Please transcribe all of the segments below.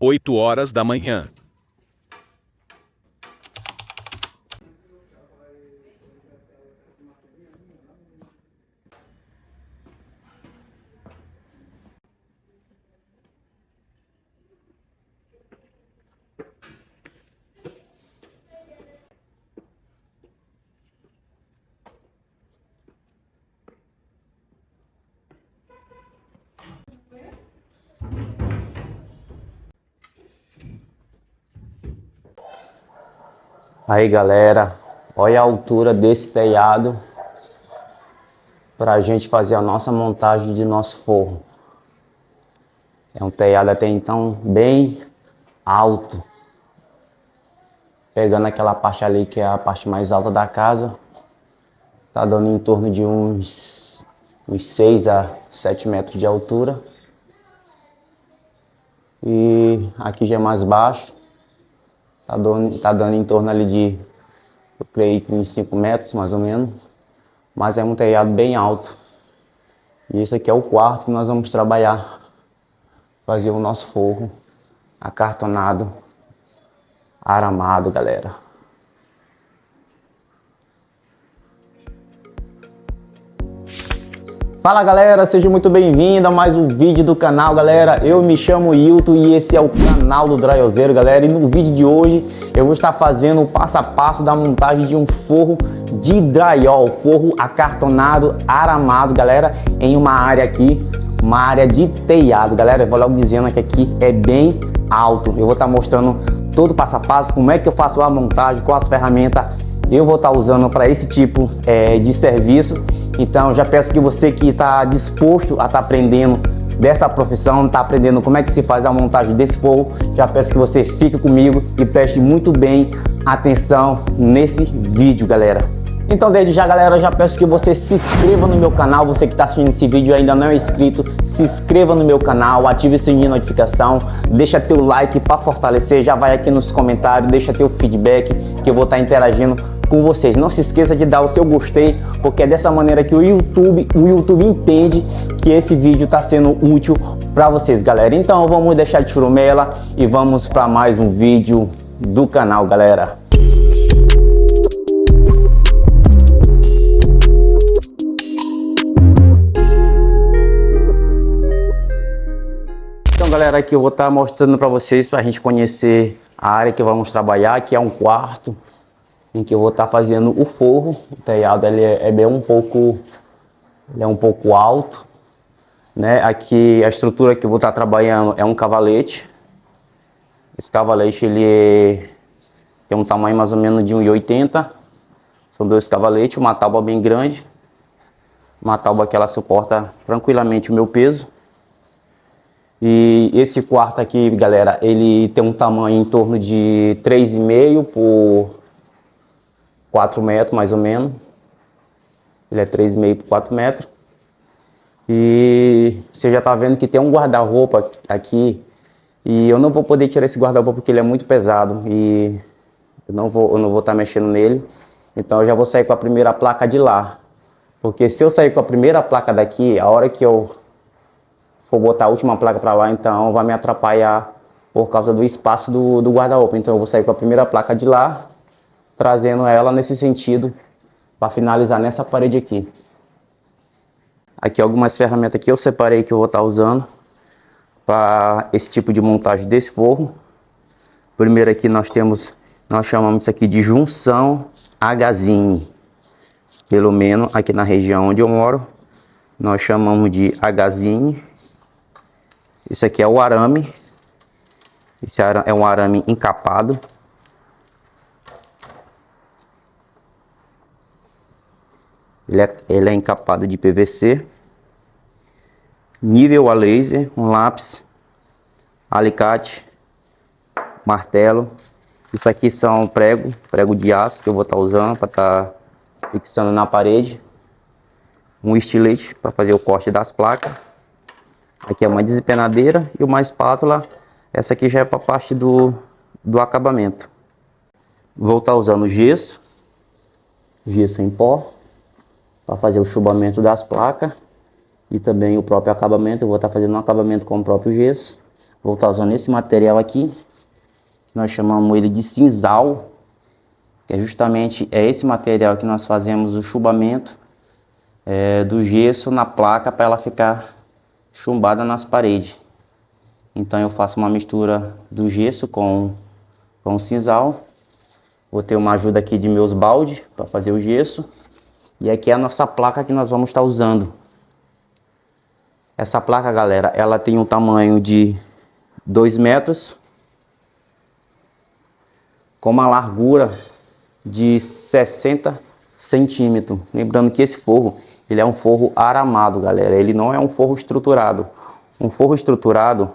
8 horas da manhã. Aí galera, olha a altura desse telhado para a gente fazer a nossa montagem de nosso forro. É um telhado até então bem alto, pegando aquela parte ali que é a parte mais alta da casa, tá dando em torno de uns 6 a 7 metros de altura. E aqui já é mais baixo. Tá dando em torno ali de, eu creio que uns 5 metros mais ou menos. Mas é um telhado bem alto. E esse aqui é o quarto que nós vamos trabalhar. Fazer o nosso forro acartonado, aramado, galera. Fala galera, seja muito bem-vindo a mais um vídeo do canal, galera. Eu me chamo Hilton e esse é o canal do Dryozeiro, galera. E no vídeo de hoje eu vou estar fazendo o passo a passo da montagem de um forro de drywall, forro acartonado, aramado, galera, em uma área aqui, uma área de telhado, galera. Eu vou logo dizendo que aqui é bem alto. Eu vou estar mostrando todo o passo a passo, como é que eu faço a montagem, quais as ferramentas eu vou estar usando para esse tipo de serviço. Então já peço que você que está disposto a estar aprendendo dessa profissão, está aprendendo como é que se faz a montagem desse forro, já peço que você fique comigo e preste muito bem atenção nesse vídeo, galera. Então desde já, galera, já peço que você se inscreva no meu canal. Você que está assistindo esse vídeo e ainda não é inscrito, se inscreva no meu canal, ative o sininho de notificação, deixa teu like para fortalecer, já vai aqui nos comentários, deixa teu feedback que eu vou estar interagindo com vocês. Não se esqueça de dar o seu gostei, porque é dessa maneira que o YouTube entende que esse vídeo está sendo útil para vocês, galera. Então vamos deixar de churumela e vamos para mais um vídeo do canal, galera. Então galera, aqui eu vou estar mostrando para vocês, para a gente conhecer a área que vamos trabalhar, que é um quarto em que eu vou estar fazendo o forro. O telhado ele é um pouco alto, né? Aqui a estrutura que eu vou estar trabalhando é um cavalete. Esse cavalete ele tem um tamanho mais ou menos de 1,80. São dois cavaletes, uma tábua bem grande, uma tábua que ela suporta tranquilamente o meu peso. E esse quarto aqui, galera, ele tem um tamanho em torno de 3,5 por 4 metros, mais ou menos. Ele é 3,5 por 4 metros. E você já tá vendo que tem um guarda-roupa aqui. E eu não vou poder tirar esse guarda-roupa porque ele é muito pesado. E eu não vou estar mexendo nele. Então eu já vou sair com a primeira placa de lá. Porque se eu sair com a primeira placa daqui, a hora que eu for botar a última placa para lá, então vai me atrapalhar por causa do espaço do guarda-roupa. Então eu vou sair com a primeira placa de lá, trazendo ela nesse sentido para finalizar nessa parede aqui. Aqui algumas ferramentas que eu separei que eu vou estar usando para esse tipo de montagem desse forro. Primeiro aqui nós chamamos isso aqui de junção H-zine. Pelo menos aqui na região onde eu moro, nós chamamos de H-zine. Esse aqui é o arame. Esse é um arame encapado. Ele é encapado de PVC, nível a laser, um lápis, alicate, martelo. Isso aqui são prego de aço que eu vou estar usando para estar fixando na parede. Um estilete para fazer o corte das placas. Aqui é uma desempenadeira e uma espátula. Essa aqui já é para a parte do acabamento. Vou estar usando gesso em pó, para fazer o chubamento das placas e também o próprio acabamento. Eu vou estar fazendo um acabamento com o próprio gesso. Vou estar usando esse material aqui. Nós chamamos ele de sisal, que é justamente esse material que nós fazemos o chumbamento do gesso na placa para ela ficar chumbada nas paredes. Então eu faço uma mistura do gesso com o sisal. Vou ter uma ajuda aqui de meus baldes para fazer o gesso. E aqui é a nossa placa que nós vamos estar usando. Essa placa, galera, ela tem um tamanho de 2 metros. Com uma largura de 60 centímetros. Lembrando que esse forro, ele é um forro aramado, galera. Ele não é um forro estruturado. Um forro estruturado,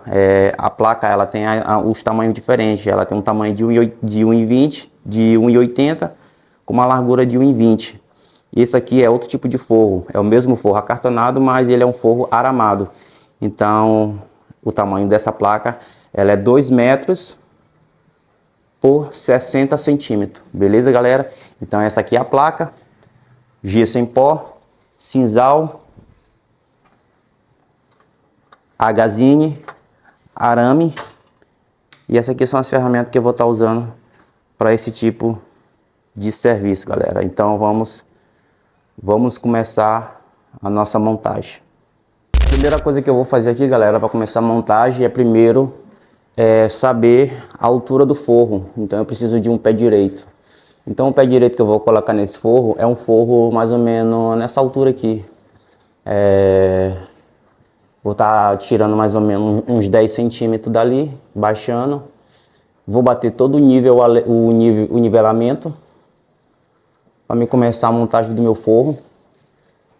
a placa ela tem os tamanhos diferentes. Ela tem um tamanho de 1,20, de 1,80, com uma largura de 1,20. Esse aqui é outro tipo de forro. É o mesmo forro acartonado, mas ele é um forro aramado. Então, o tamanho dessa placa, ela é 2 metros por 60 centímetros. Beleza, galera? Então, essa aqui é a placa. Gesso em pó, sisal, agazine, arame. E essa aqui são as ferramentas que eu vou estar usando para esse tipo de serviço, galera. Então vamos começar a nossa montagem. A primeira coisa que eu vou fazer aqui, galera, para começar a montagem é primeiro saber a altura do forro. Então eu preciso de um pé direito. Então o pé direito que eu vou colocar nesse forro é um forro mais ou menos nessa altura aqui. Vou estar tirando mais ou menos uns 10 centímetros dali, baixando. Vou bater todo o nivelamento para me começar a montagem do meu forro.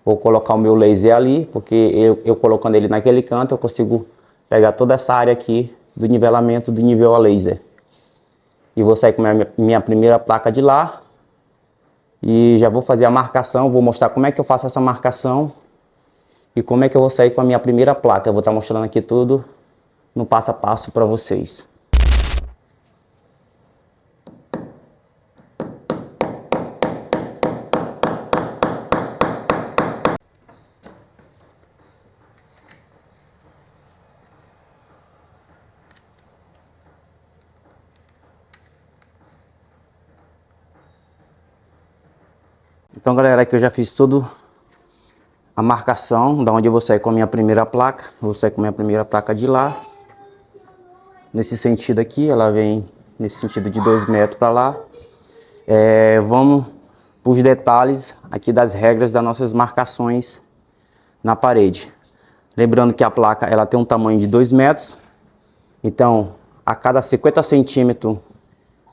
Vou colocar o meu laser ali, porque eu colocando ele naquele canto, eu consigo pegar toda essa área aqui do nivelamento do nível a laser. E vou sair com minha primeira placa de lá. E já vou fazer a marcação, vou mostrar como é que eu faço essa marcação. E como é que eu vou sair com a minha primeira placa. Eu vou estar mostrando aqui tudo no passo a passo para vocês. Então, galera, aqui eu já fiz tudo a marcação da onde eu vou sair com a minha primeira placa. Eu vou sair com a minha primeira placa de lá. Nesse sentido aqui, ela vem nesse sentido de 2 metros para lá. Vamos para os detalhes aqui das regras das nossas marcações na parede. Lembrando que a placa ela tem um tamanho de 2 metros. Então, a cada 50 centímetros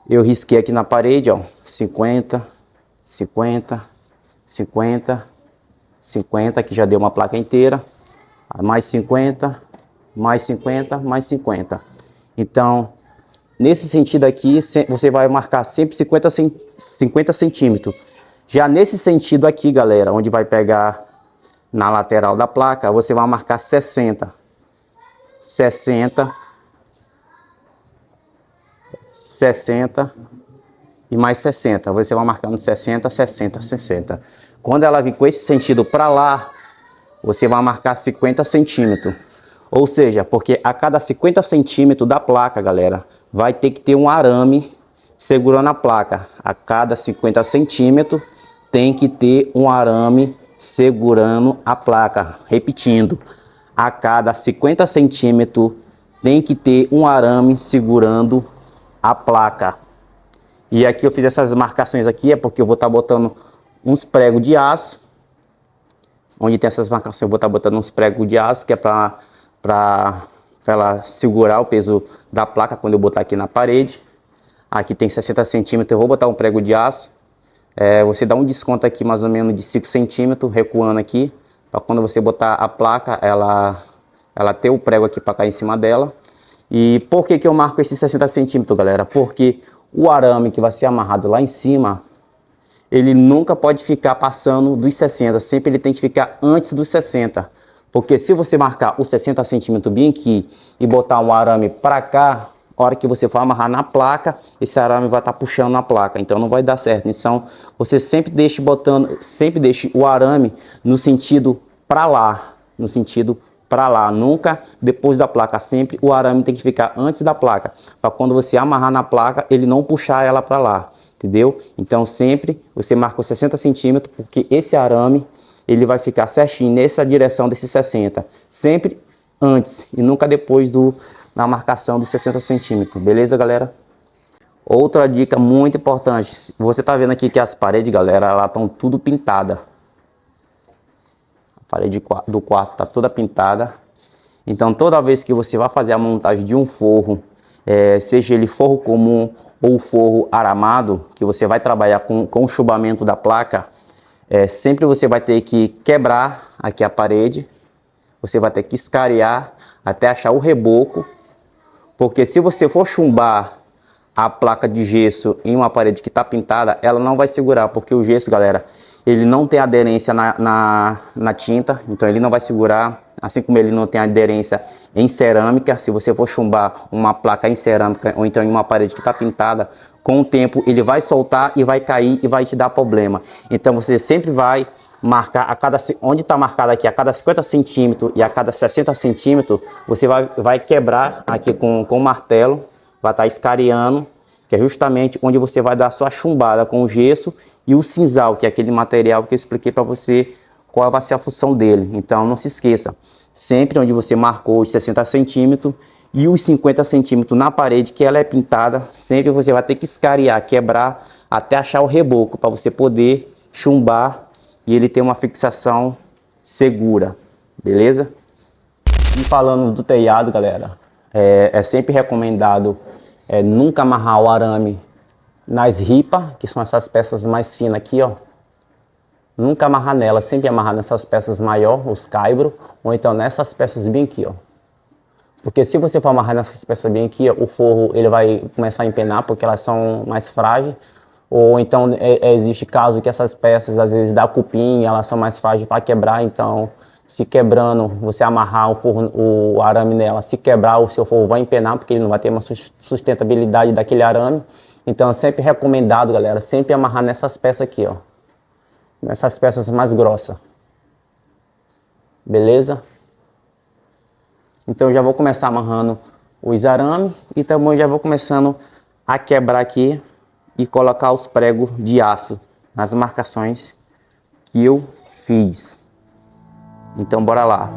eu risquei aqui na parede, ó, 50, 50, 50, 50, que já deu uma placa inteira, mais 50, mais 50, mais 50. Então, nesse sentido aqui, você vai marcar sempre 50 centímetros. Já nesse sentido aqui, galera, onde vai pegar na lateral da placa, você vai marcar 60, 60, 60 e mais 60. Você vai marcando 60, 60, 60. Quando ela vir com esse sentido para lá, você vai marcar 50 centímetros. Ou seja, porque a cada 50 centímetros da placa, galera, vai ter que ter um arame segurando a placa. A cada 50 centímetros tem que ter um arame segurando a placa. Repetindo, a cada 50 centímetros tem que ter um arame segurando a placa. E aqui eu fiz essas marcações aqui, é porque eu vou estar botando uns pregos de aço. Onde tem essas marcações, eu vou estar botando uns pregos de aço, que é para ela segurar o peso da placa quando eu botar aqui na parede. Aqui tem 60 centímetros, eu vou botar um prego de aço. Você dá um desconto aqui mais ou menos de 5 centímetros, recuando aqui, para quando você botar a placa, ela ter o prego aqui para cair em cima dela. E por que eu marco esses 60 centímetros, galera? Porque o arame que vai ser amarrado lá em cima, ele nunca pode ficar passando dos 60, sempre ele tem que ficar antes dos 60. Porque se você marcar os 60 centímetros bem aqui e botar um arame para cá, a hora que você for amarrar na placa, esse arame vai estar puxando na placa, então não vai dar certo. Então você sempre deixe o arame no sentido para lá, no sentido para lá, nunca depois da placa. Sempre o arame tem que ficar antes da placa, para quando você amarrar na placa, ele não puxar ela para lá, entendeu? Então sempre você marcou 60 centímetros, porque esse arame ele vai ficar certinho nessa direção desses 60, sempre antes e nunca depois na marcação dos 60 centímetros, beleza, galera? Outra dica muito importante, você tá vendo aqui que as paredes, galera, elas estão tudo pintadas. A parede do quarto tá toda pintada. Então toda vez que você vai fazer a montagem de um forro, seja ele forro comum ou forro aramado, que você vai trabalhar com o chubamento da placa, sempre você vai ter que quebrar aqui a parede, você vai ter que escarear até achar o reboco, porque se você for chumbar a placa de gesso em uma parede que está pintada, ela não vai segurar, porque o gesso, galera, ele não tem aderência na tinta, então ele não vai segurar, assim como ele não tem aderência em cerâmica. Se você for chumbar uma placa em cerâmica ou então em uma parede que está pintada, com o tempo ele vai soltar e vai cair e vai te dar problema. Então você sempre vai marcar onde está marcado aqui, a cada 50 centímetros e a cada 60 centímetros, você vai quebrar aqui com o martelo, vai estar escareando, que é justamente onde você vai dar a sua chumbada com o gesso e o cinzal, que é aquele material que eu expliquei para você qual vai ser a função dele. Então não se esqueça, sempre onde você marcou os 60 centímetros e os 50 centímetros na parede que ela é pintada, sempre você vai ter que escarear, quebrar até achar o reboco para você poder chumbar e ele ter uma fixação segura, beleza? E falando do telhado, galera, é sempre recomendado nunca amarrar o arame nas ripas, que são essas peças mais finas aqui, ó. Nunca amarrar nela, sempre amarrar nessas peças maiores, os caibros, ou então nessas peças bem aqui, ó. Porque se você for amarrar nessas peças bem aqui, ó, o forro ele vai começar a empenar, porque elas são mais frágeis. Ou então existe caso que essas peças às vezes dá cupim, elas são mais frágeis para quebrar, então se quebrando, você amarrar o arame nela, se quebrar o seu forro vai empenar, porque ele não vai ter uma sustentabilidade daquele arame. Então é sempre recomendado, galera, sempre amarrar nessas peças aqui, ó. Nessas peças mais grossas. Beleza? Então eu já vou começar amarrando os arames e também já vou começando a quebrar aqui e colocar os pregos de aço nas marcações que eu fiz. Então bora lá.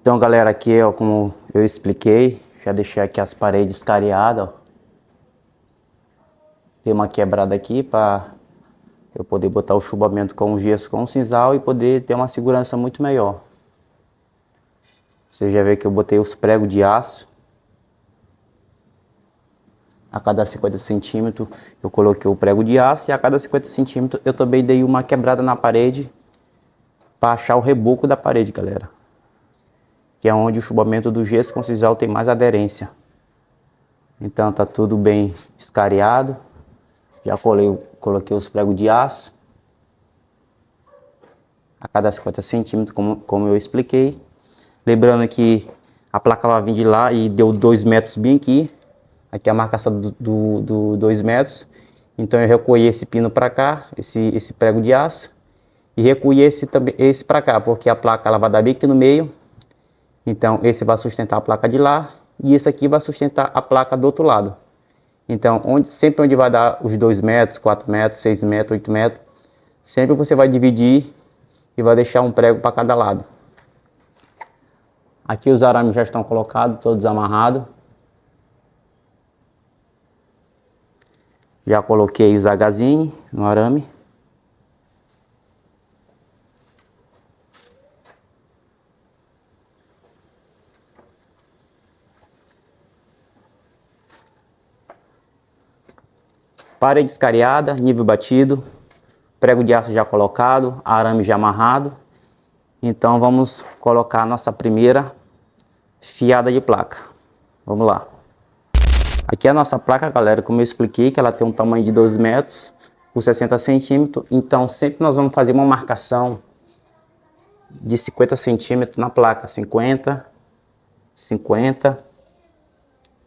Então, galera, aqui ó, como eu expliquei, já deixei aqui as paredes cariadas, ó. Tem uma quebrada aqui para eu poder botar o chubamento com o gesso com o sisal e poder ter uma segurança muito melhor. Você já vê que eu botei os pregos de aço. A cada 50 centímetros eu coloquei o prego de aço e a cada 50 centímetros eu também dei uma quebrada na parede para achar o reboco da parede, galera. Que é onde o chubamento do gesso com sisal tem mais aderência. Então tá tudo bem escariado. Já coloquei os pregos de aço a cada 50 centímetros, como eu expliquei. Lembrando que a placa vai vir de lá e deu 2 metros bem aqui. Aqui é a marcação do 2 metros. Então eu recolhi esse pino para cá, esse prego de aço. E recolhi esse para cá, porque a placa ela vai dar bem aqui no meio. Então esse vai sustentar a placa de lá. E esse aqui vai sustentar a placa do outro lado. Então sempre onde vai dar os 2 metros, 4 metros, 6 metros, 8 metros. Sempre você vai dividir e vai deixar um prego para cada lado. Aqui os arames já estão colocados, todos amarrados. Já coloquei os agazinhos no arame. Parede escariada, nível batido. Prego de aço já colocado, arame já amarrado. Então vamos colocar a nossa primeira fiada de placa. Vamos lá. Aqui é a nossa placa, galera, como eu expliquei, que ela tem um tamanho de 12 metros por 60 centímetros. Então sempre nós vamos fazer uma marcação de 50 centímetros na placa. 50, 50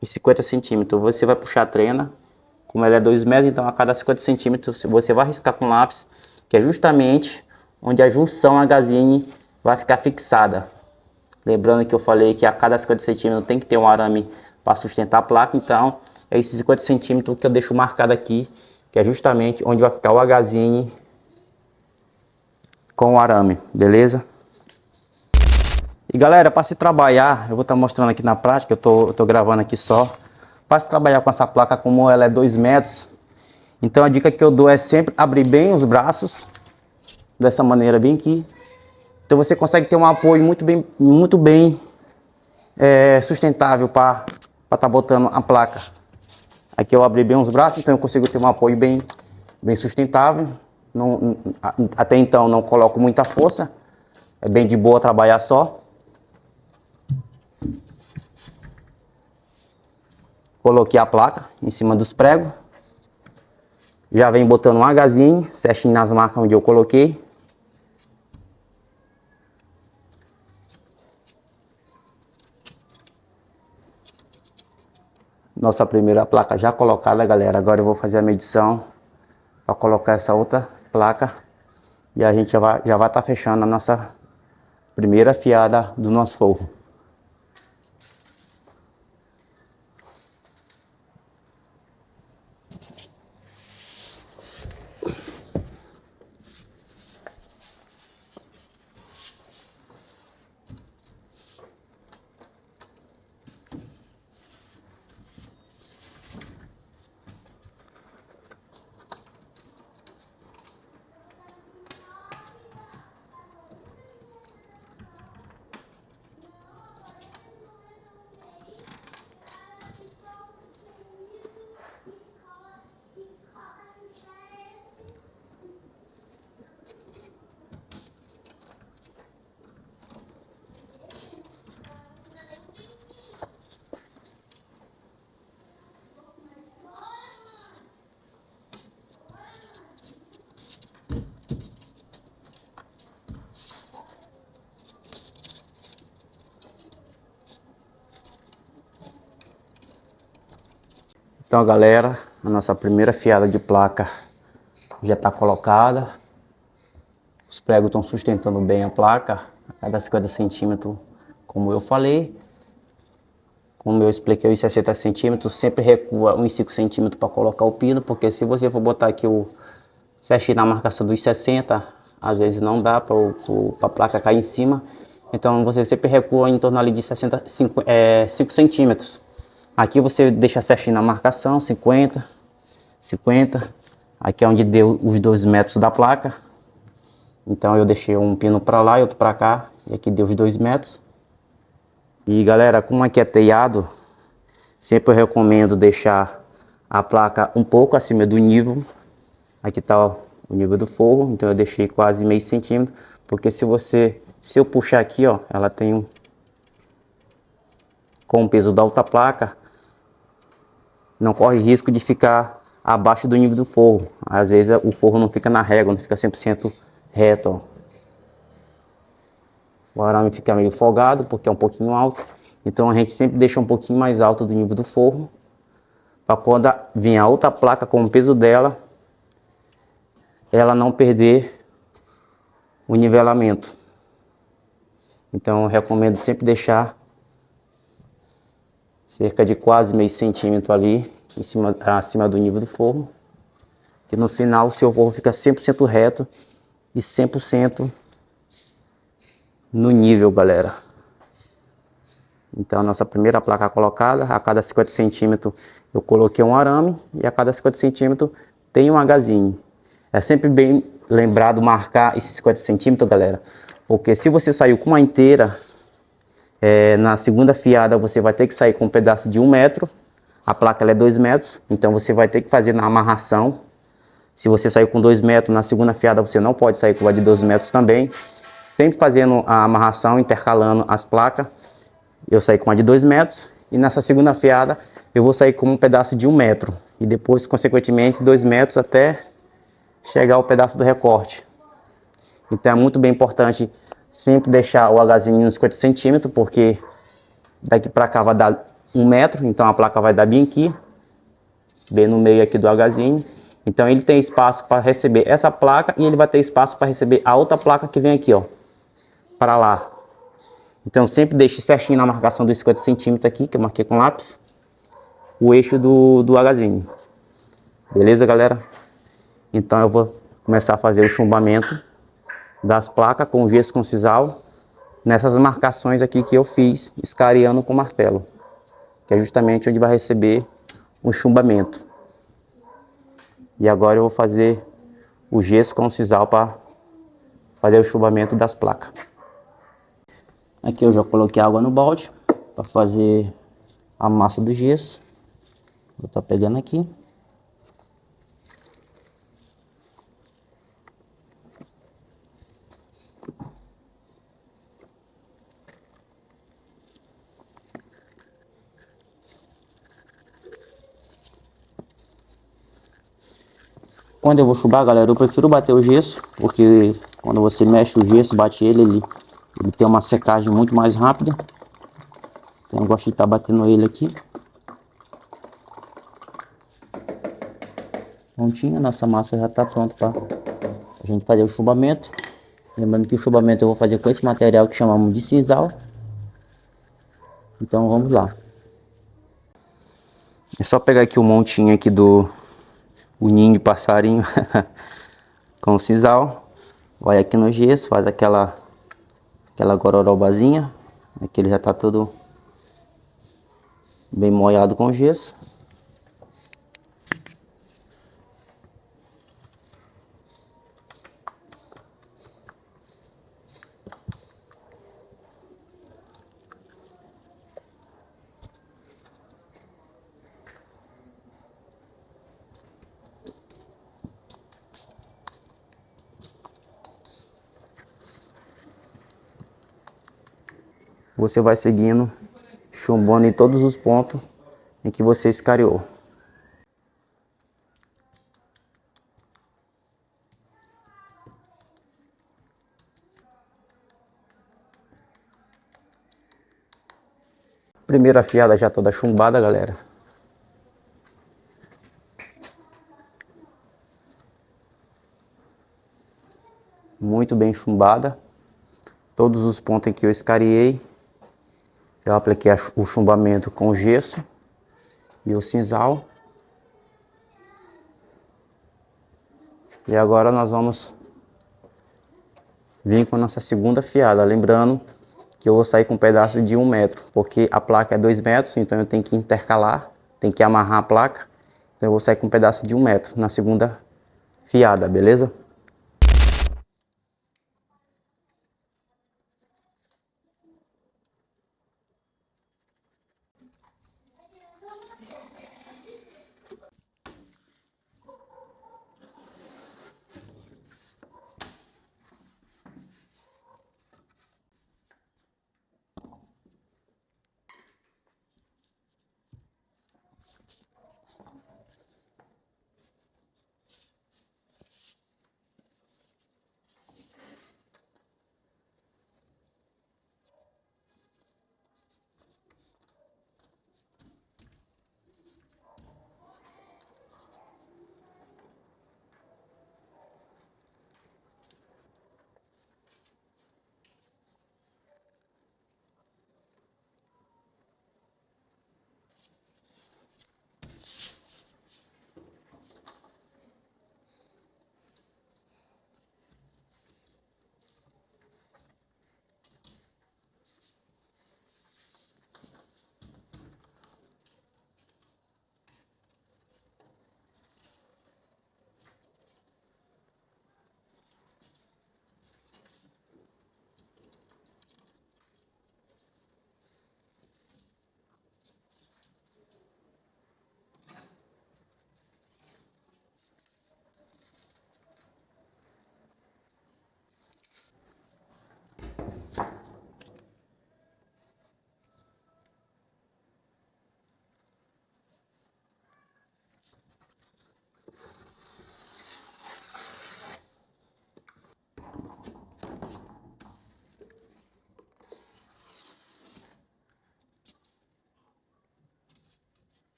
e 50 centímetros. Você vai puxar a trena. Como ela é 2 metros, então a cada 50 centímetros você vai riscar com lápis, que é justamente onde a junção H-zine vai ficar fixada. Lembrando que eu falei que a cada 50 centímetros tem que ter um arame para sustentar a placa, então é esses 50 centímetros que eu deixo marcado aqui, que é justamente onde vai ficar o H-zine com o arame, beleza? E galera, para se trabalhar, eu vou estar mostrando aqui na prática, eu tô gravando aqui só. Para se trabalhar com essa placa, como ela é 2 metros, então a dica que eu dou é sempre abrir bem os braços, dessa maneira bem aqui. Então você consegue ter um apoio muito bem sustentável para estar botando a placa. Aqui eu abri bem os braços, então eu consigo ter um apoio bem sustentável. Até então não coloco muita força, é bem de boa trabalhar só. Coloquei a placa em cima dos pregos. Já vem botando um H-zine certinho nas marcas onde eu coloquei. Nossa primeira placa já colocada, galera. Agora eu vou fazer a medição para colocar essa outra placa. E a gente já vai estar fechando a nossa primeira fiada do nosso forro. Então galera, a nossa primeira fiada de placa já está colocada. Os pregos estão sustentando bem a placa, a cada 50 centímetros, como eu falei. Como eu expliquei, os 60 centímetros, sempre recua uns 5 centímetros para colocar o pino, porque se você for botar aqui o certinho na marcação dos 60, às vezes não dá para a placa cair em cima. Então você sempre recua em torno ali de 5 centímetros. Aqui você deixa certinho na marcação, 50, 50. Aqui é onde deu os 2 metros da placa. Então eu deixei um pino para lá e outro para cá. E aqui deu os 2 metros. E galera, como aqui é telhado, sempre eu recomendo deixar a placa um pouco acima do nível. Aqui está o nível do forro, então eu deixei quase meio centímetro. Porque se eu puxar aqui, ó, ela tem com o peso da outra placa, não corre risco de ficar abaixo do nível do forro. Às vezes o forro não fica na régua, não fica 100% reto, ó. O arame fica meio folgado porque é um pouquinho alto. Então a gente sempre deixa um pouquinho mais alto do nível do forro, para quando vir a outra placa com o peso dela, ela não perder o nivelamento. Então eu recomendo sempre deixar cerca de quase meio centímetro ali acima do nível do forro, que no final o seu forro fica 100% reto e 100% no nível, galera. Então a nossa primeira placa colocada, a cada 50 centímetros eu coloquei um arame e a cada 50 centímetros tem um agazinho. É sempre bem lembrado marcar esses 50 centímetros, galera, porque se você saiu com uma inteira, na segunda fiada você vai ter que sair com um pedaço de 1 metro. A placa ela é 2 metros, então você vai ter que fazer na amarração. Se você saiu com 2 metros, na segunda fiada você não pode sair com a de 2 metros também. Sempre fazendo a amarração, intercalando as placas. Eu saí com uma de 2 metros e nessa segunda fiada eu vou sair com um pedaço de 1 metro. E depois, consequentemente, 2 metros até chegar ao pedaço do recorte. Então é muito bem importante sempre deixar o agazinho nos 50 centímetros, porque daqui para cá vai dar 1 metro, então a placa vai dar bem aqui, bem no meio aqui do agazinho. Então ele tem espaço para receber essa placa e ele vai ter espaço para receber a outra placa que vem aqui, ó, para lá. Então sempre deixe certinho na marcação dos 50 centímetros aqui, que eu marquei com lápis, o eixo do agazinho. Beleza, galera? Então eu vou começar a fazer o chumbamento das placas com gesso com sisal nessas marcações aqui que eu fiz escariando com martelo, que é justamente onde vai receber o chumbamento. E agora eu vou fazer o gesso com sisal para fazer o chumbamento das placas. Aqui eu já coloquei água no balde para fazer a massa do gesso. Vou estar pegando aqui. Quando eu vou chumbar, galera, eu prefiro bater o gesso, porque quando você mexe o gesso, bate ele tem uma secagem muito mais rápida. Então eu gosto de estar batendo ele aqui. Prontinho, nossa massa já está pronta para a gente fazer o chumbamento. Lembrando que o chumbamento eu vou fazer com esse material que chamamos de sisal. Então vamos lá. É só pegar aqui o montinho aqui do ninho de passarinho com o sisal. Vai aqui no gesso, faz aquela gororobazinha. Aqui ele já está todo bem molhado com gesso. Você vai seguindo, chumbando em todos os pontos em que você escariou. Primeira fiada já toda chumbada, galera. Muito bem chumbada. Todos os pontos em que eu escariei, eu apliquei o chumbamento com gesso e o sisal. E agora nós vamos vir com a nossa segunda fiada. Lembrando que eu vou sair com um pedaço de 1 metro, porque a placa é 2 metros, então eu tenho que intercalar, tenho que amarrar a placa, então eu vou sair com um pedaço de 1 metro na segunda fiada, beleza?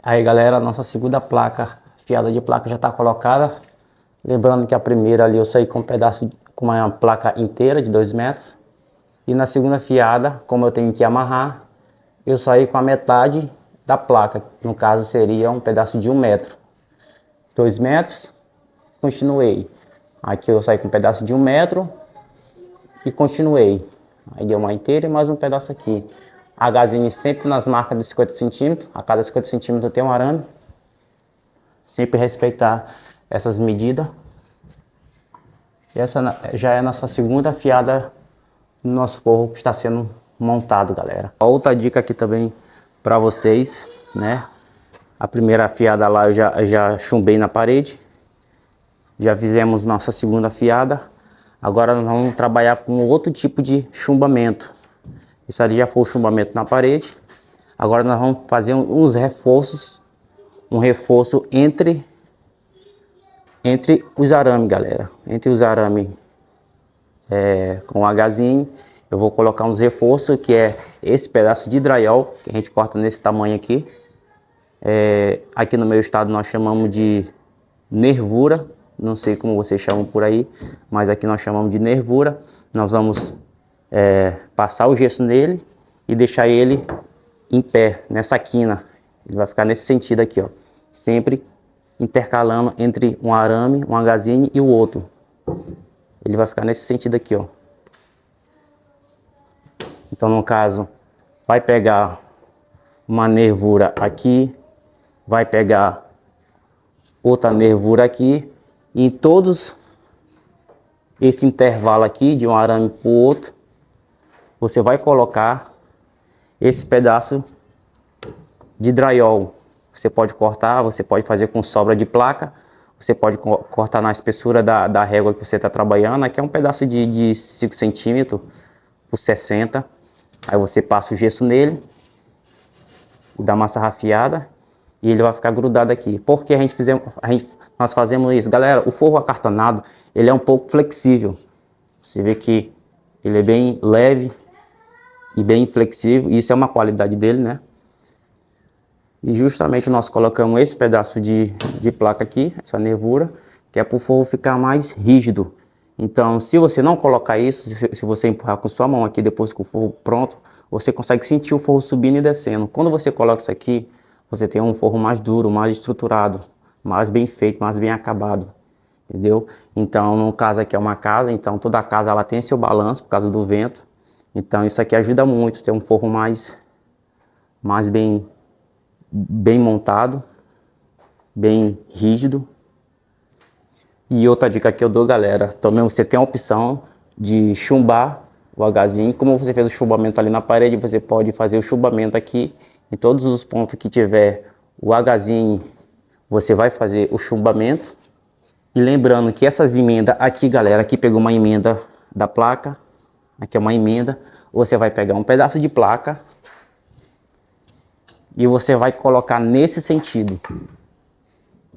Aí galera, a nossa segunda placa, fiada de placa já está colocada. Lembrando que a primeira ali eu saí com um pedaço, com uma placa inteira de 2 metros. E na segunda fiada, como eu tenho que amarrar, eu saí com a metade da placa. No caso seria um pedaço de 1 metro. 2 metros, continuei. Aqui eu saí com um pedaço de 1 metro e continuei. Aí deu uma inteira e mais um pedaço aqui. Agazinho sempre nas marcas de 50 centímetros. A cada 50 centímetros tem um arame. Sempre respeitar essas medidas. E essa já é a nossa segunda fiada no nosso forro que está sendo montado, galera. Outra dica aqui também para vocês, né? A primeira fiada lá eu já chumbei na parede. Já fizemos nossa segunda fiada. Agora nós vamos trabalhar com outro tipo de chumbamento. Isso ali já foi o chumbamento na parede. Agora nós vamos fazer uns reforços. Um reforço entre os arames, galera. Entre os arames com Hzinho. Eu vou colocar uns reforços, que é esse pedaço de drywall, que a gente corta nesse tamanho aqui. Aqui no meu estado nós chamamos de nervura. Não sei como vocês chamam por aí, mas aqui nós chamamos de nervura. Nós vamos passar o gesso nele e deixar ele em pé, nessa quina. Ele vai ficar nesse sentido aqui, ó. Sempre intercalando entre um arame, um Hzinho e o outro. Ele vai ficar nesse sentido aqui, ó. Então, no caso, vai pegar uma nervura aqui, vai pegar outra nervura aqui, e em todos esse intervalo aqui, de um arame para o outro, você vai colocar esse pedaço de drywall. Você pode cortar, você pode fazer com sobra de placa, você pode cortar na espessura da régua que você está trabalhando. Aqui é um pedaço de 5 centímetros por 60. Aí você passa o gesso nele, dá uma sarrafiada e ele vai ficar grudado aqui. Por que nós fazemos isso? Galera, o forro acartonado, ele é um pouco flexível. Você vê que ele é bem leve e bem flexível. Isso é uma qualidade dele, né? E justamente nós colocamos esse pedaço de placa aqui, essa nervura, que é para o forro ficar mais rígido. Então, se você não colocar isso, se você empurrar com sua mão aqui depois com o forro pronto, você consegue sentir o forro subindo e descendo. Quando você coloca isso aqui, você tem um forro mais duro, mais estruturado, mais bem feito, mais bem acabado, entendeu? Então, no caso aqui é uma casa, então toda casa ela tem seu balanço por causa do vento. Então isso aqui ajuda muito, ter um forro mais bem montado, bem rígido. E outra dica que eu dou, galera, também você tem a opção de chumbar o Hzinho. Como você fez o chumbamento ali na parede, você pode fazer o chumbamento aqui em todos os pontos que tiver o Hzinho, você vai fazer o chumbamento. E lembrando que essas emendas aqui, galera, aqui pegou uma emenda da placa, aqui é uma emenda, você vai pegar um pedaço de placa e você vai colocar nesse sentido,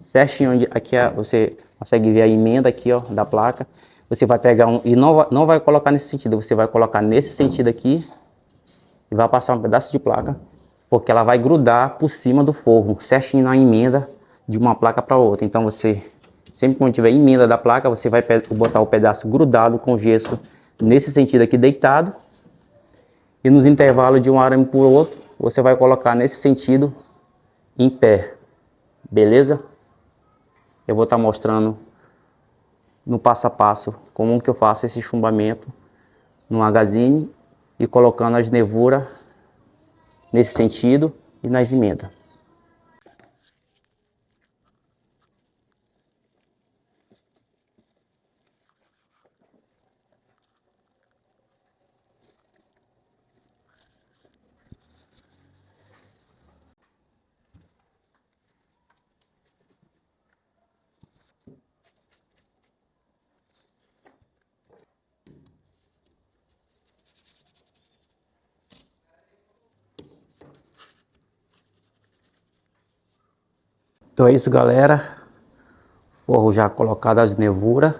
certinho, onde aqui você consegue ver a emenda aqui, ó, da placa. Você vai pegar e não vai colocar nesse sentido, você vai colocar nesse sentido aqui e vai passar um pedaço de placa, porque ela vai grudar por cima do forro, certinho na emenda de uma placa para outra. Então você, sempre quando tiver emenda da placa, você vai botar o pedaço grudado com gesso nesse sentido aqui deitado, e nos intervalos de um arame para o outro, você vai colocar nesse sentido em pé, beleza? Eu vou estar mostrando no passo a passo como que eu faço esse chumbamento no Hzinho e colocando as nervuras nesse sentido e nas emendas. Então é isso, galera. Forro já colocado as nervuras,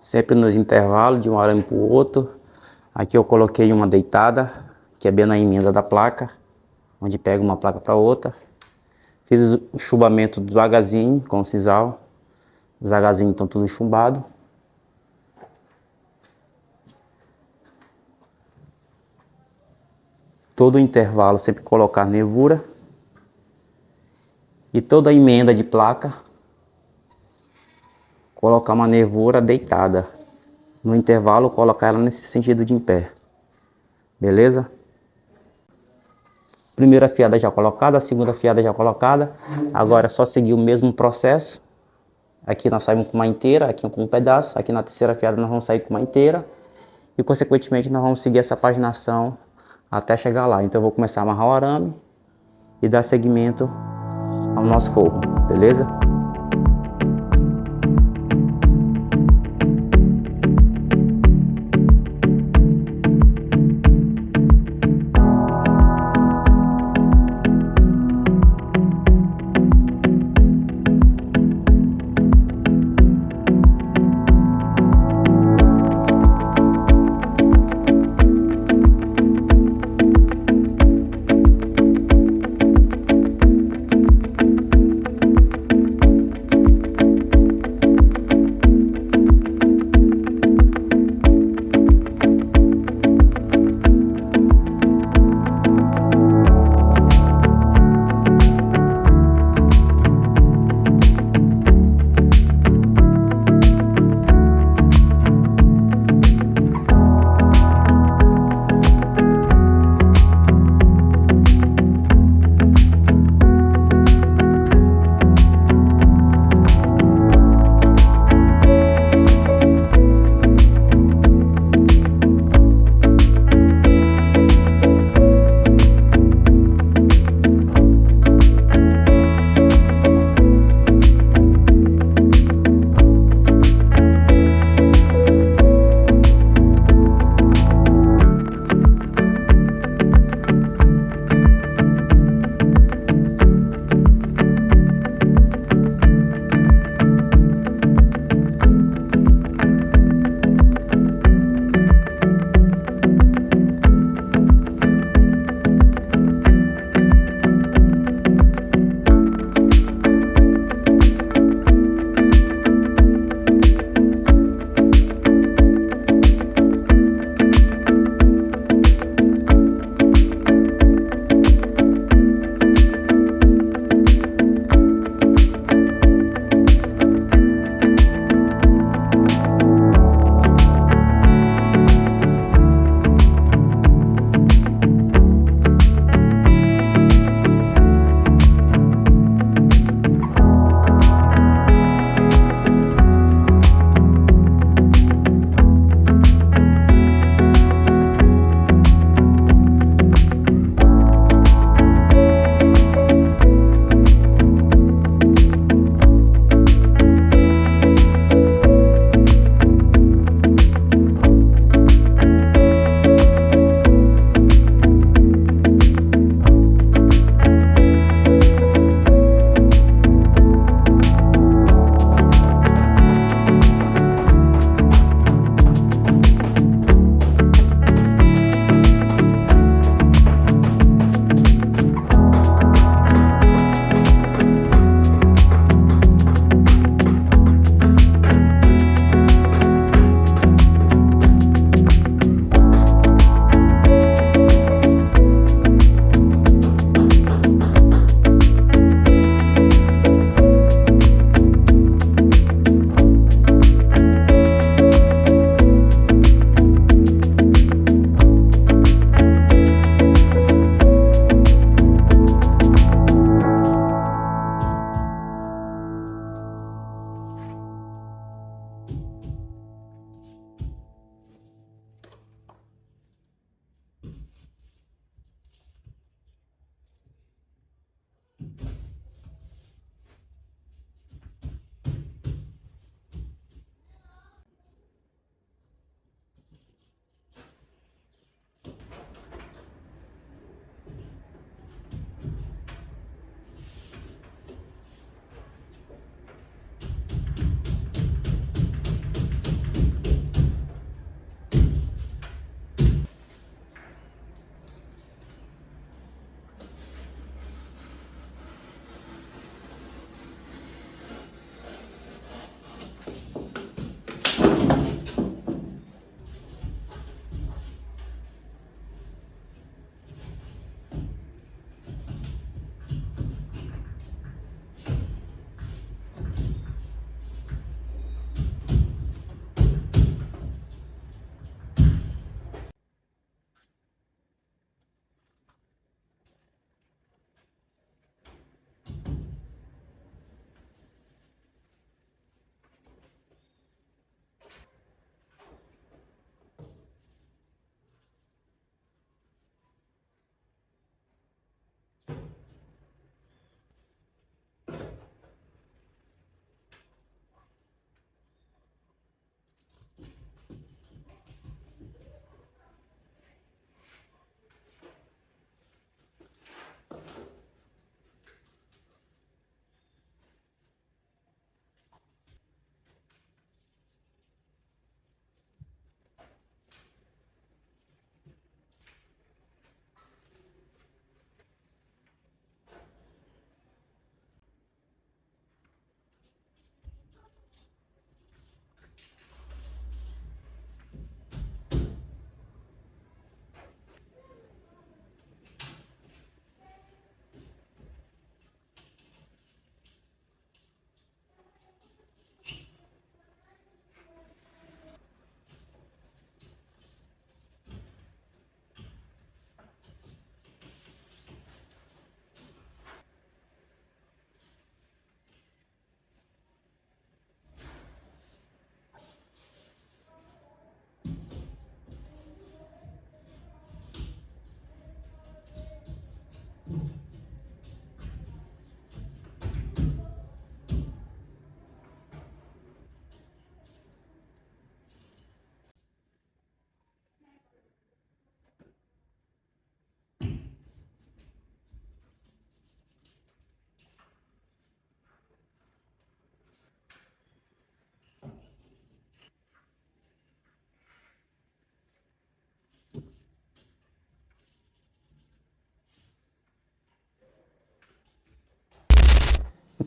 sempre nos intervalos de um arame para o outro. Aqui eu coloquei uma deitada, que é bem na emenda da placa, onde pega uma placa para outra. Fiz o chumbamento do Hzinho com o sisal. Os Hzinhos estão tudo chumbados. Todo o intervalo sempre colocar nervura. E toda a emenda de placa, colocar uma nervura deitada. No intervalo, colocar ela nesse sentido de em pé. Beleza? Primeira fiada já colocada, a segunda fiada já colocada. Agora é só seguir o mesmo processo. Aqui nós saímos com uma inteira, aqui com um pedaço. Aqui na terceira fiada nós vamos sair com uma inteira. E consequentemente nós vamos seguir essa paginação até chegar lá. Então eu vou começar a amarrar o arame e dar seguimento ao nosso forro, beleza?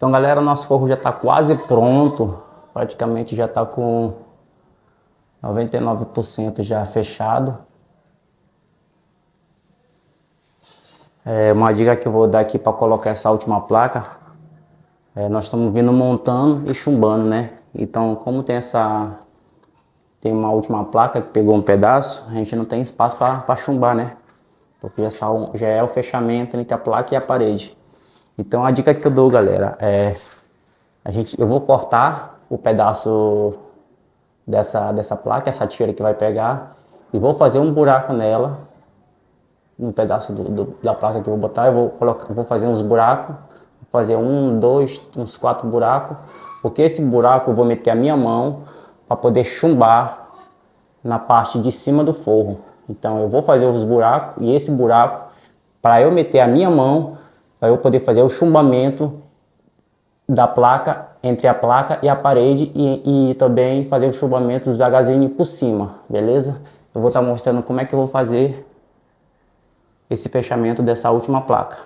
Então, galera, nosso forro já está quase pronto. Praticamente já está com 99% já fechado. Uma dica que eu vou dar aqui para colocar essa última placa. Nós estamos vindo montando e chumbando, né? Então, como tem uma última placa que pegou um pedaço, a gente não tem espaço para chumbar, né? Porque já é o fechamento entre a placa e a parede. Então, a dica que eu dou, galera, eu vou cortar o pedaço dessa placa, essa tira que vai pegar, e vou fazer um buraco nela, um pedaço da placa que eu vou botar. Vou fazer uns buracos, vou fazer uns 4 buracos, porque esse buraco eu vou meter a minha mão para poder chumbar na parte de cima do forro. Então eu vou fazer os buracos, e esse buraco, para eu meter a minha mão, para eu poder fazer o chumbamento da placa, entre a placa e a parede, e também fazer o chumbamento dos agazinhos por cima, beleza? Eu vou estar mostrando como é que eu vou fazer esse fechamento dessa última placa.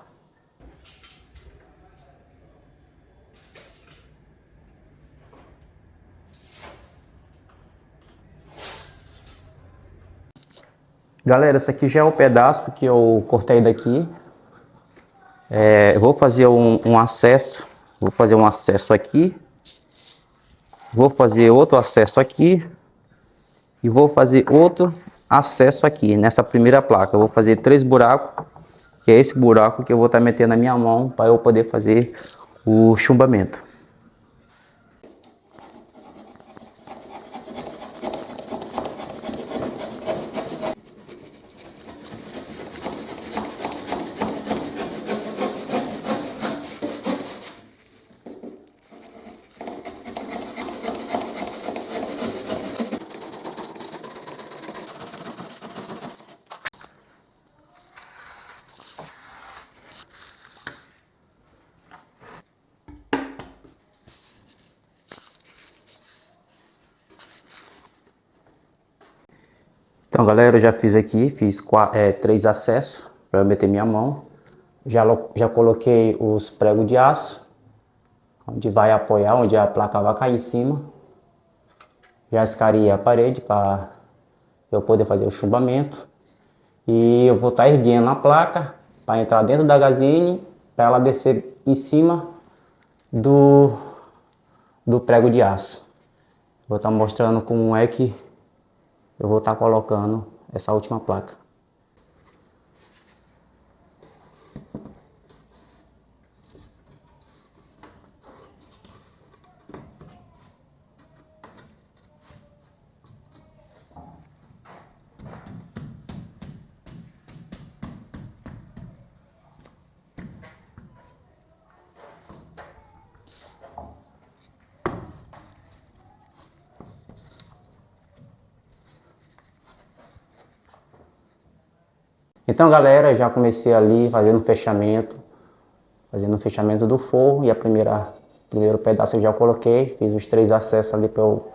Galera, esse aqui já é o pedaço que eu cortei daqui. Eu vou fazer um acesso. Vou fazer um acesso aqui. Vou fazer outro acesso aqui. E vou fazer outro acesso aqui nessa primeira placa. Eu vou fazer 3 buracos. Que é esse buraco que eu vou estar metendo na minha mão para eu poder fazer o chumbamento. Então, galera, eu já fiz aqui, fiz 3 acessos para eu meter minha mão. Já coloquei os pregos de aço, onde vai apoiar, onde a placa vai cair em cima. Já escarei a parede para eu poder fazer o chumbamento. E eu vou estar erguendo a placa para entrar dentro da gazine, para ela descer em cima do prego de aço. Vou estar mostrando como é que eu vou estar colocando essa última placa. Então, galera, já comecei ali fazendo o fechamento do forro, e primeiro pedaço eu já coloquei, fiz os 3 acessos ali para eu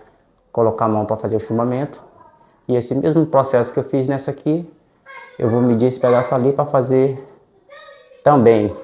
colocar a mão para fazer o chumbamento. E esse mesmo processo que eu fiz nessa aqui, eu vou medir esse pedaço ali para fazer também.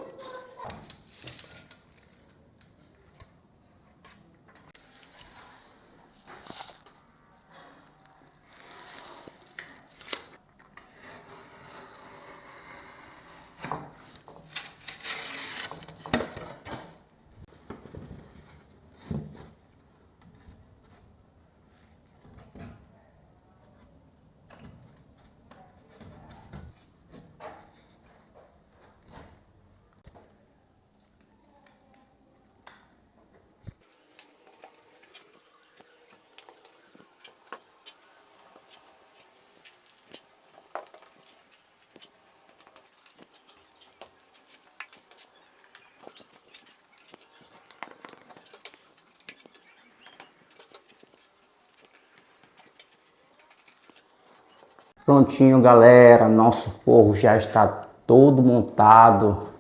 Prontinho, galera, nosso forro já está todo montado.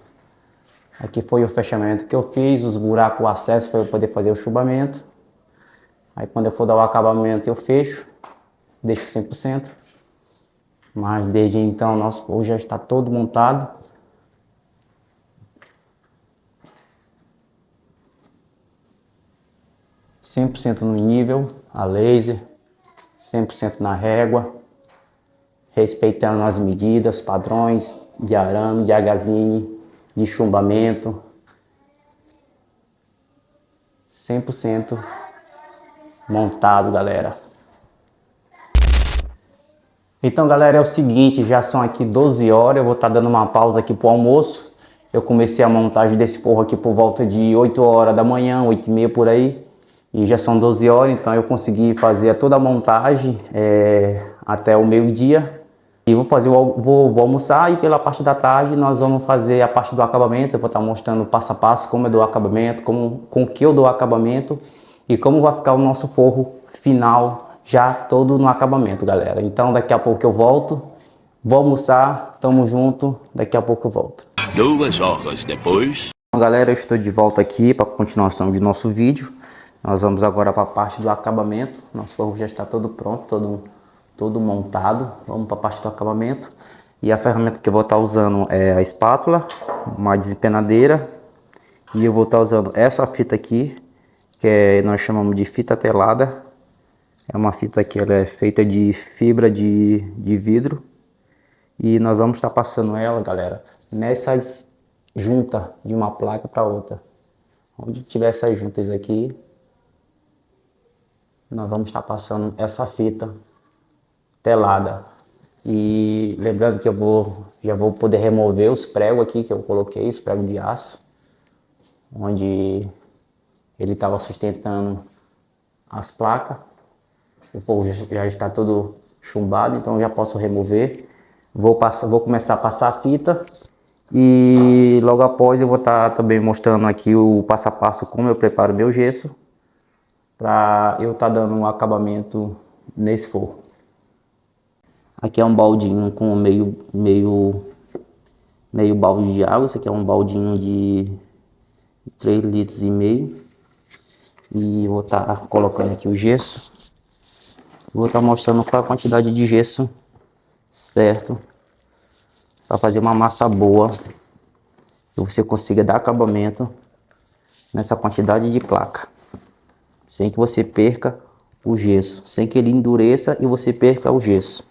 Aqui foi o fechamento que eu fiz, os buracos, o acesso para eu poder fazer o chumbamento. Aí quando eu for dar o acabamento eu fecho, deixo 100%. Mas desde então nosso forro já está todo montado. 100% no nível, a laser, 100% na régua, respeitando as medidas, padrões de arame, de agazine, de chumbamento, 100% montado, galera. Então, galera, é o seguinte, já são aqui 12 horas, eu vou estar dando uma pausa aqui pro almoço. Eu comecei a montagem desse forro aqui por volta de 8 horas da manhã, 8h30 por aí. E já são 12 horas, então eu consegui fazer toda a montagem até o meio-dia. E vou almoçar e pela parte da tarde nós vamos fazer a parte do acabamento. Eu vou estar mostrando passo a passo como eu dou acabamento, com que eu dou acabamento e como vai ficar o nosso forro final já todo no acabamento, galera. Então daqui a pouco eu volto, vou almoçar, tamo junto, daqui a pouco eu volto. 2 horas depois. Então, galera, eu estou de volta aqui para a continuação de nosso vídeo. Nós vamos agora para a parte do acabamento. Nosso forro já está todo pronto, todo montado. Vamos para a parte do acabamento. E a ferramenta que eu vou estar usando é a espátula, uma desempenadeira. E eu vou estar usando essa fita aqui, que nós chamamos de fita telada. É uma fita que ela é feita de fibra de vidro. E nós vamos estar passando ela, galera, nessas juntas de uma placa para outra. Onde tiver essas juntas aqui, nós vamos estar passando essa fita telada. E lembrando que já vou poder remover os pregos aqui que eu coloquei, os pregos de aço, onde ele estava sustentando as placas. O forro já está todo chumbado, então já posso remover. Vou começar a passar a fita e logo após eu vou estar também mostrando aqui o passo a passo como eu preparo meu gesso para eu estar dando um acabamento nesse forro. Aqui é um baldinho com meio balde de água. Esse aqui é um baldinho de 3,5 litros. E vou estar colocando aqui o gesso. Vou estar mostrando qual a quantidade de gesso certo para fazer uma massa boa que você consiga dar acabamento nessa quantidade de placa, sem que você perca o gesso, sem que ele endureça e você perca o gesso.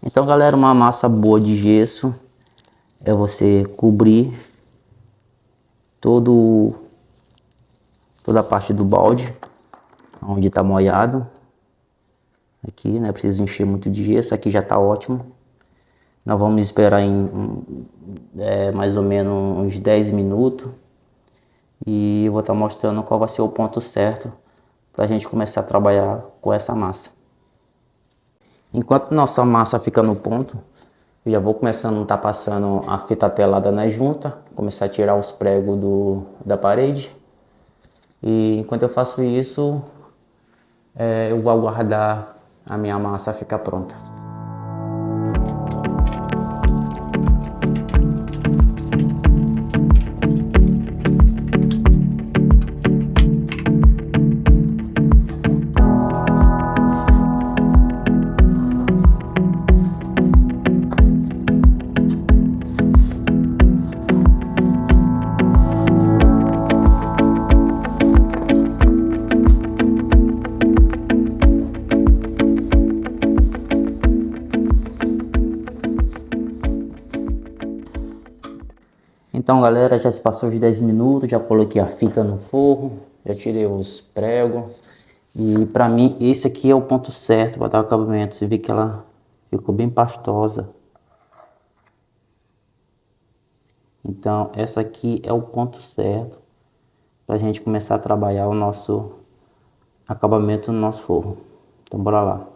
Então, galera, uma massa boa de gesso é você cobrir toda a parte do balde onde está molhado. Aqui, né? Preciso encher muito de gesso. Aqui já está ótimo. Nós vamos esperar mais ou menos uns 10 minutos. E eu vou estar mostrando qual vai ser o ponto certo para a gente começar a trabalhar com essa massa. Enquanto nossa massa fica no ponto, eu já vou começando a estar passando a fita telada na junta, começar a tirar os pregos da parede. E enquanto eu faço isso, eu vou aguardar a minha massa ficar pronta. Então, galera, já se passou os 10 minutos, já coloquei a fita no forro, já tirei os pregos. E para mim esse aqui é o ponto certo para dar o acabamento. Você vê que ela ficou bem pastosa. Então essa aqui é o ponto certo para a gente começar a trabalhar o nosso acabamento no nosso forro. Então bora lá.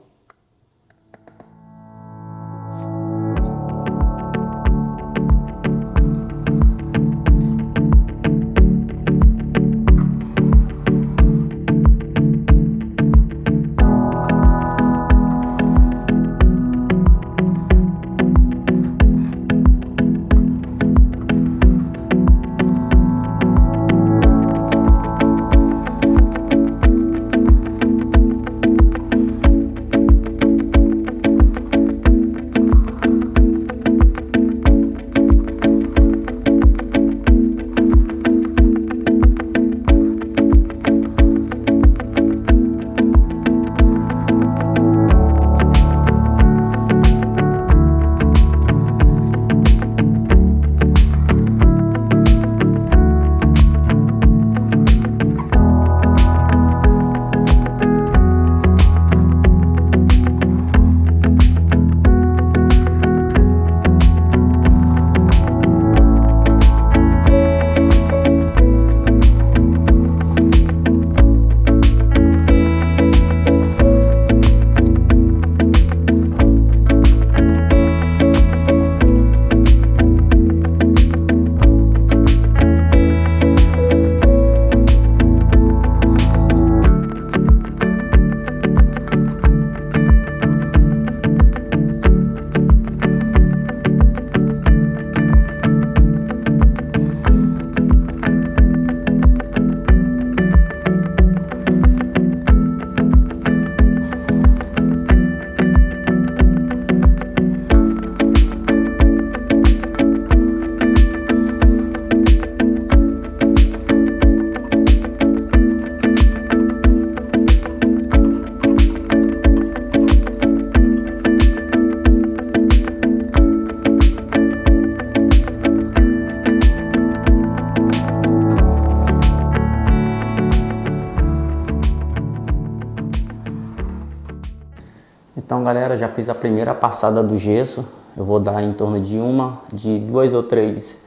Então, galera, já fiz a primeira passada do gesso. Eu vou dar em torno de 2 ou 3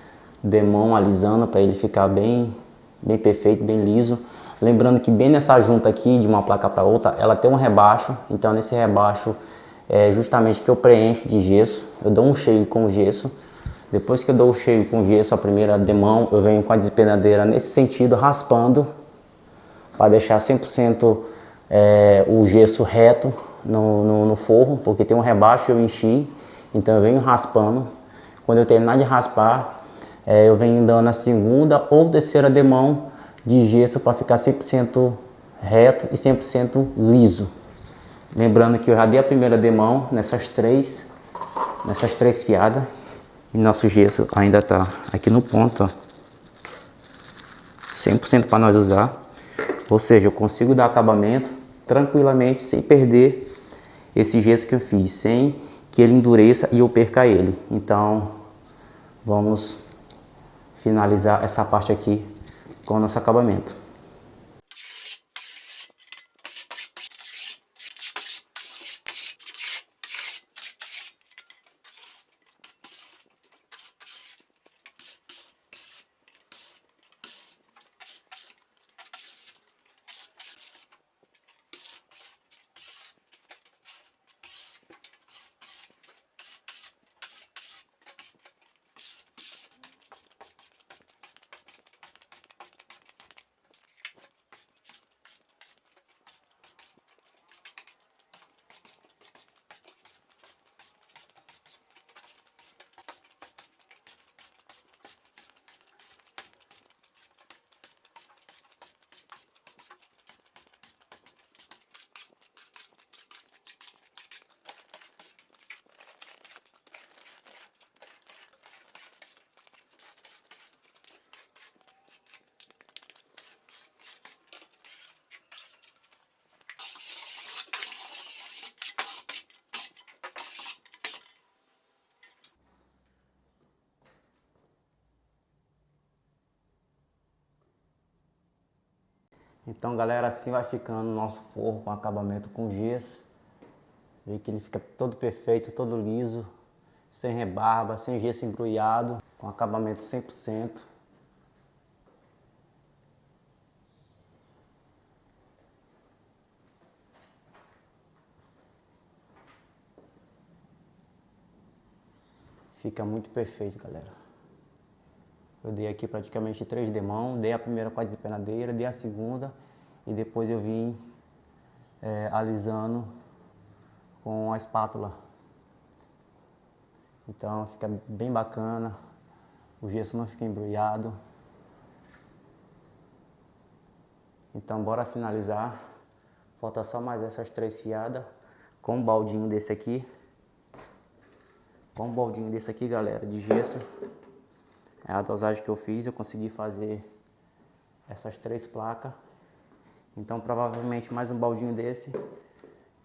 demão alisando para ele ficar bem perfeito, bem liso. Lembrando que bem nessa junta aqui, de uma placa para outra, ela tem um rebaixo. Então, nesse rebaixo é justamente que eu preencho de gesso. Eu dou um cheio com gesso. Depois que eu dou o cheio com gesso, a primeira demão, eu venho com a despenadeira nesse sentido, raspando, para deixar 100% o gesso reto no forro, porque tem um rebaixo e eu enchi, então eu venho raspando. Quando eu terminar de raspar, eu venho dando a segunda ou terceira demão de gesso para ficar 100% reto e 100% liso. Lembrando que eu já dei a primeira demão nessas três fiadas. E nosso gesso ainda está aqui no ponto, ó, 100% para nós usar. Ou seja, eu consigo dar acabamento tranquilamente, sem perder esse gesso que eu fiz, sem que ele endureça e eu perca ele. Então, vamos finalizar essa parte aqui com o nosso acabamento. Então, galera, assim vai ficando o nosso forro com acabamento com gesso. Vê que ele fica todo perfeito, todo liso, sem rebarba, sem gesso embrulhado, com acabamento 100%. Fica muito perfeito, galera. Eu dei aqui praticamente 3 demãos, dei a primeira com a despenadeira, dei a segunda e depois eu vim alisando com a espátula. Então fica bem bacana, o gesso não fica embrulhado. Então bora finalizar, falta só mais essas 3 fiadas com um baldinho desse aqui. Com um baldinho desse aqui, galera, de gesso. É a dosagem que eu fiz, eu consegui fazer essas 3 placas. Então provavelmente mais um baldinho desse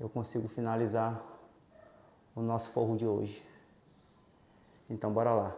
eu consigo finalizar o nosso forro de hoje. Então bora lá.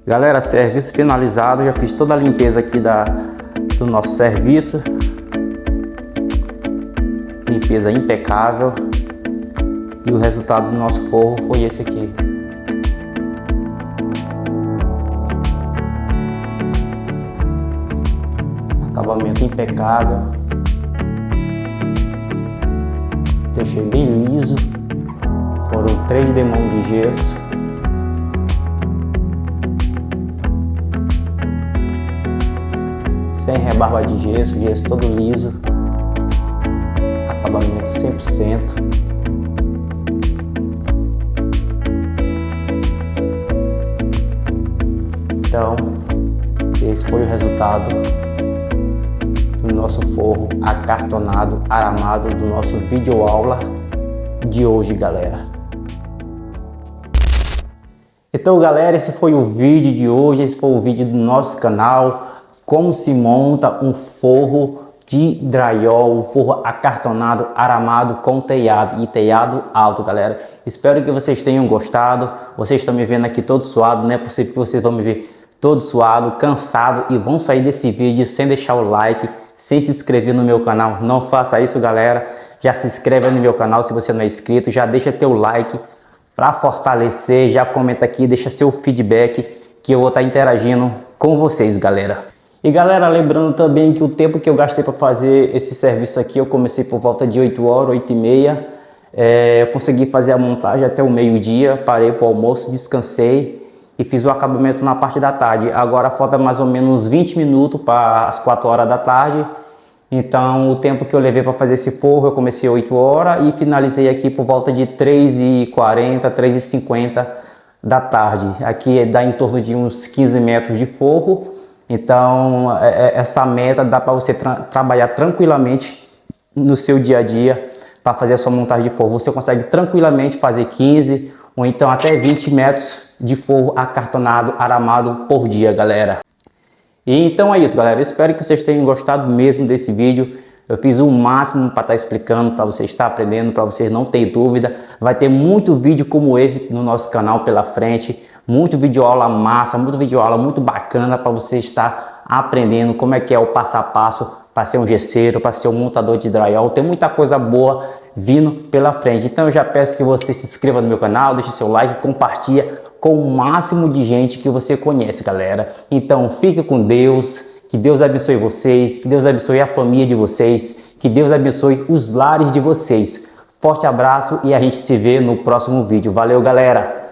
Galera, serviço finalizado, já fiz toda a limpeza aqui do nosso serviço. Limpeza impecável. E o resultado do nosso forro foi esse aqui. Acabamento impecável. Deixei bem liso. Foram 3 demãos de gesso. Sem rebarba de gesso, gesso todo liso. Acabamento 100%. Então, esse foi o resultado do nosso forro acartonado, aramado, do nosso vídeo aula de hoje, galera. Então, galera, esse foi o vídeo de hoje, esse foi o vídeo do nosso canal, como se monta um forro de drywall, um forro acartonado, aramado com telhado e telhado alto, galera. Espero que vocês tenham gostado. Vocês estão me vendo aqui todo suado, não é possível que vocês vão me ver todo suado, cansado e vão sair desse vídeo sem deixar o like, sem se inscrever no meu canal. Não faça isso, galera. Já se inscreve no meu canal se você não é inscrito, já deixa teu like para fortalecer, já comenta aqui, deixa seu feedback que eu vou estar interagindo com vocês, galera. E galera, lembrando também que o tempo que eu gastei para fazer esse serviço aqui, eu comecei por volta de 8 horas, 8h30. Eu consegui fazer a montagem até o meio-dia, parei para o almoço, descansei e fiz o acabamento na parte da tarde. Agora falta mais ou menos 20 minutos para as 4 horas da tarde. Então o tempo que eu levei para fazer esse forro, eu comecei 8 horas e finalizei aqui por volta de 3h40, 3h50 da tarde. Aqui dá em torno de uns 15 metros de forro. Então essa meta dá para você trabalhar tranquilamente no seu dia a dia para fazer a sua montagem de forro. Você consegue tranquilamente fazer 15 ou então até 20 metros de forro acartonado, aramado por dia, galera. E então é isso, galera. Eu espero que vocês tenham gostado mesmo desse vídeo. Eu fiz o máximo para estar explicando, para você estar aprendendo, para vocês não ter dúvida. Vai ter muito vídeo como esse no nosso canal pela frente. Muito vídeo aula massa, muito vídeo aula muito bacana para você estar aprendendo como é que é o passo a passo para ser um gesseiro, para ser um montador de drywall. Tem muita coisa boa vindo pela frente. Então eu já peço que você se inscreva no meu canal, deixe seu like, compartilha com o máximo de gente que você conhece, galera. Então fique com Deus, que Deus abençoe vocês, que Deus abençoe a família de vocês, que Deus abençoe os lares de vocês. Forte abraço e a gente se vê no próximo vídeo. Valeu, galera!